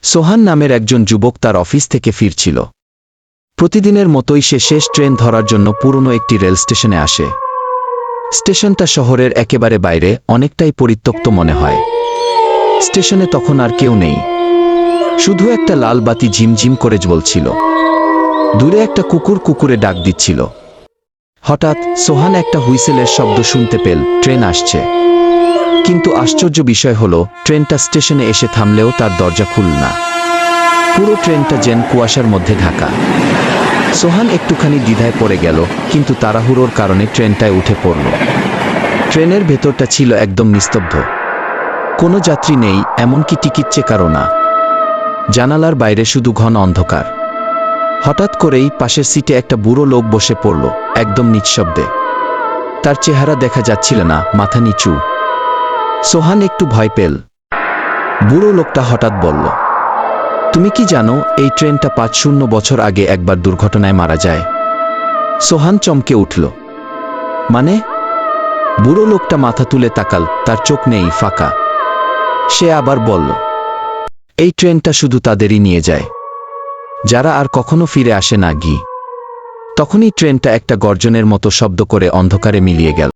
সোহান নামের একজন যুবক তার অফিস থেকে ফিরছিল। প্রতিদিনের মতোই সে শেষ ট্রেন ধরার জন্য পুরনো একটি রেল স্টেশনে আসে। স্টেশনটা শহরের একেবারে বাইরে, অনেকটাই পরিত্যক্ত মনে হয়। স্টেশনে তখন আর কেউ নেই, শুধু একটা লাল বাতি ঝিমঝিম করে জ্বলছিল। দূরে একটা কুকুর কুকুরে ডাক দিচ্ছিল। হঠাৎ সোহান একটা হুইসেলের শব্দ শুনতে পেল, ট্রেন আসছে। কিন্তু আশ্চর্য বিষয় হলো, ট্রেনটা স্টেশনে এসে থামলেও তার দরজা খুলল না। পুরো ট্রেনটা যেন কুয়াশার মধ্যে ঢাকা। সোহান একটুখানি দ্বিধায় পড়ে গেল, কিন্তু তাড়াহুড়োর কারণে ট্রেনটায় উঠে পড়ল। ট্রেনের ভেতরটা ছিল একদম নিস্তব্ধ। কোনো যাত্রী নেই, এমনকি টিকিট চেকারও না। জানালার বাইরে শুধু ঘন অন্ধকার। হঠাৎ করেই পাশের সিটে একটা বুড়ো লোক বসে পড়ল, একদম নিঃশব্দে। তার চেহারা দেখা যাচ্ছিল না, মাথা নিচু। সোহান একটু ভয় পেল। বুড়ো লোকটা হঠাৎ বলল, তুমি কি জানো এই ট্রেনটা ৫০ বছর আগে একবার দুর্ঘটনায় মারা যায়? সোহান চমকে উঠল। মানে? বুড়ো লোকটা মাথা তুলে তাকাল, তার চোখ নেই, ফাঁকা। সে আবার বলল, এই ট্রেনটা শুধু তাদেরই নিয়ে যায় যারা আর কখনো ফিরে আসে না। তখনই ট্রেনটা একটা গর্জনের মতো শব্দ করে অন্ধকারে মিলিয়ে গেল।